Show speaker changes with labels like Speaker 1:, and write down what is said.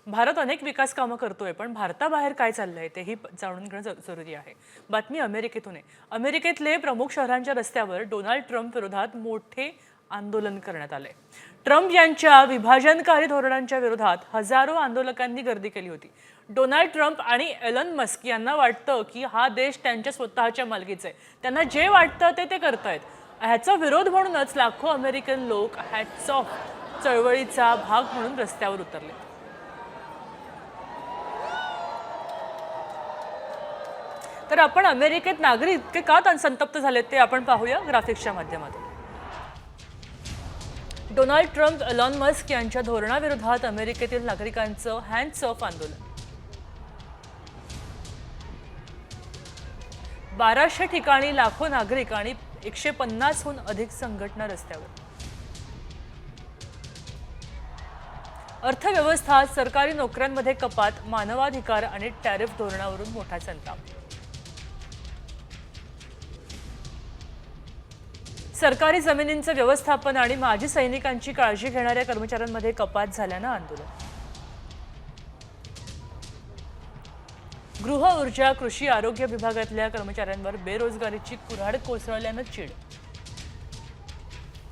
Speaker 1: भारत अनेक विकास कामं करतोय, पण भारताबाहेर काय चाललंय तेही जाणून घेणं जरुरी आहे. बातमी अमेरिकेतून आहे. अमेरिकेतले प्रमुख शहरांच्या रस्त्यावर डोनाल्ड ट्रम्प विरोधात मोठे आंदोलन करण्यात आले. ट्रम्प यांच्या विभाजनकारी धोरणांच्या विरोधात हजारो आंदोलकांनी गर्दी केली होती. डोनाल्ड ट्रम्प आणि एलन मस्क यांना वाटतं की हा देश त्यांच्या स्वतःच्या मालकीचा आहे. त्यांना जे वाटतं ते करतायत. ह्याचा विरोध म्हणूनच लाखो अमेरिकन लोक हॅट्स ऑफ चळवळीचा भाग म्हणून रस्त्यावर उतरले. तर आपण अमेरिकेत नागरिक इतके का संतप्त झालेत ते आपण पाहूया ग्राफिक्सच्या माध्यमातून. डोनाल्ड ट्रम्प एलॉन मस्क यांच्या धोरणाविरोधात अमेरिकेतील नागरिकांचं हँड्स ऑफ आंदोलन. 1200 ठिकाणी लाखो नागरिक आणि 150हून अधिक संघटना रस्त्यावर. अर्थव्यवस्था, सरकारी नोकऱ्यांमध्ये कपात, मानवाधिकार आणि टॅरिफ धोरणावरून मोठा संताप. सरकारी जमिनींचं व्यवस्थापन आणि माजी सैनिकांची काळजी घेणाऱ्या कर्मचाऱ्यांमध्ये कपात झाल्यानं आंदोलन. गृह, ऊर्जा, कृषी, आरोग्य विभागातल्या कर्मचाऱ्यांवर बेरोजगारीची कुऱ्हाड कोसळल्यानं चीड.